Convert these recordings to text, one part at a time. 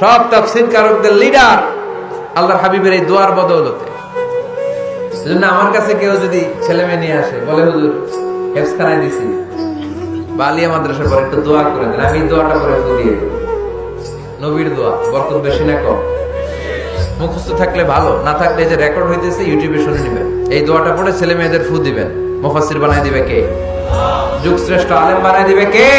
সব তাফসীর কারকদের লিডার আল্লাহর হাবিবের এই দোয়ার বদৌলতে। এজন্য আমার কাছে কেউ যদি ছেলে মেয়ে নিয়ে আসে, বলে হুজুর হেফজখানায় দিছি বা আলিয়া মাদ্রাসার পর একটু দোয়া করে দেন, আমি দোয়াটা করে দিয়ে দেব। নবীর দোয়া বরকত বেশি না কম? মুখস্থ থাকলে ভালো, না থাকলে যে রেকর্ড হইতেছে ইউটিউবে শুনে নেবেন। এই দোয়াটা পড়ে ছেলে মেয়েদের ফু দিবেন। মুফাসসির বানায় দিবে কে? যুগ শ্রেষ্ঠ আলেম বানায় দিবে কে?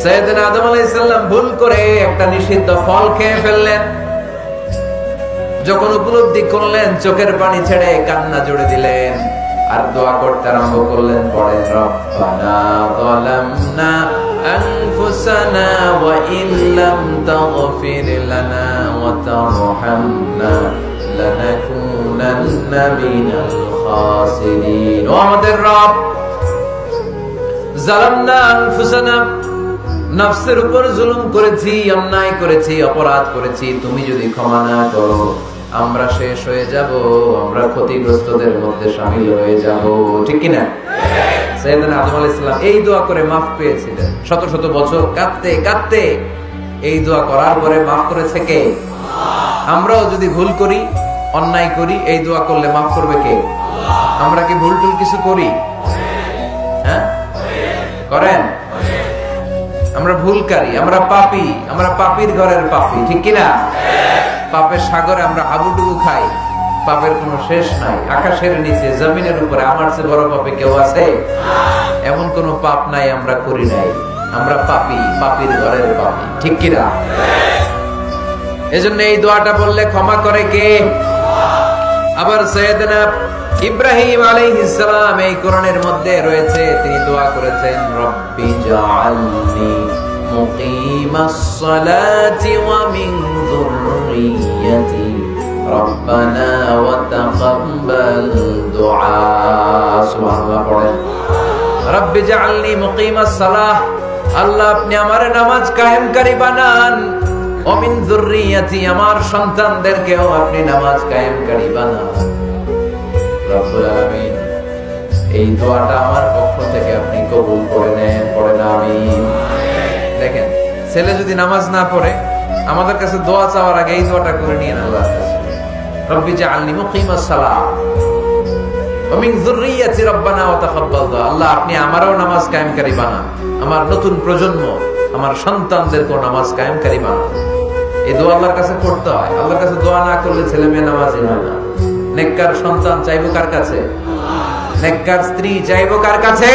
সাইয়েদনা আদম আলাইহিস সালাম ভুল করে একটা নিষিদ্ধ ফল খেয়ে ফেললেন। যখন উপলব্ধি করলেন, চোখের পানি ছেড়ে কান্না জুড়ে দিলেন আর দোয়া করতে আরম্ভ করলেন। পড়েন, রব্বানা যালামনা আনফুসানা ওয়া ইল্লাম তাগফির লানা ওয়া তারহামনা লানাকুনান্না মিনাল খাসিরিন। ও আমাদের রব, যালামনা আনফুসানা, নফসের উপর জুলুম করেছি, অন্যায় করেছি, অপরাধ করেছি। তুমি যদি ক্ষমা না করো আমরা শেষ হয়ে যাব, আমরা ক্ষতিগ্রস্তদের মধ্যে শামিল হয়ে যাব। ঠিক কি না? সাইয়েদনা আদম আলাইহিস সালাম এই দোয়া করে মাফ পেয়েছিলেন। শত শত বছর কাঁদতে কাঁদতে এই দোয়া করার পরে মাফ করেছে কে? আমরাও যদি ভুল করি, অন্যায় করি, এই দোয়া করলে মাফ করবে কে? আমরা কি ভুল টুল কিছু করি? হ্যাঁ, করেন? আমরা ভুলকারী, আমরা পাপী, আমরা পাপীর ঘরের পাপী। ঠিক কিনা? পাপের সাগরে আমরা হাবুডুবু খাই, পাপের কোনো শেষ নাই। আকাশের নিচে, জমিনের উপরে আমার চেয়ে বড় পাপে কেউ আছে? এমন কোন পাপ নাই আমরা করি নাই। আমরা পাপী, পাপীর ঘরের পাপী। ঠিক কিনা? এজন্য এই দোয়াটা বললে ক্ষমা করে কে? আবার সাইয়েদনা ইব্রাহিম আলাইহিস সালাম এই কোরআনের মধ্যে রয়েছে, তিনি দোয়া করেছেন, রব্বি জাআলনি মুকিমাস সালাতি ওয়া মিন যুররিয়্যাতি রব্বানা ওয়া তাকাব্বাল দুআ। সুবহানাল্লাহ পড়েন, রব্বি জাআলনি মুকিমাস সালাহ, আল্লাহ আপনি আমার নামাজ কায়েমকারী বানান। ওয়া মিন যুররিয়্যাতি, আমার সন্তানদেরকেও আপনি নামাজ কায়েমকারী বানান। রব্বুল আলামিন, এই দোয়াটা আমার পক্ষ থেকে আপনি কবুল করে নেন। পড়েন আমিন। দেখেন, ছেলে যদি নামাজ না পড়ে আমাদের কাছে দোয়া চাওয়ার আগে এই দোয়াটা করে নিয়ে আল্লাহর কাছে, রব্বি জাআলনি মুকিমাস সালাহ ওয়া মিন যুররিয়্যাতি রব্বানা ওয়া তাকাব্বাল দুআ। আল্লাহ আপনি আমারও নামাজ কায়েমকারী বানান, আমার নতুন প্রজন্ম, আমার সন্তানদেরকেও নামাজ কায়েমকারী বানান। এই দোয়া আল্লাহর কাছে করতে হয়। আল্লাহর কাছে দোয়া না করলে ছেলে মেয়ে নামাজি হয় না। নেককার সন্তান চাইবো কার কাছে? নেককার স্ত্রী চাইবো কার কাছে?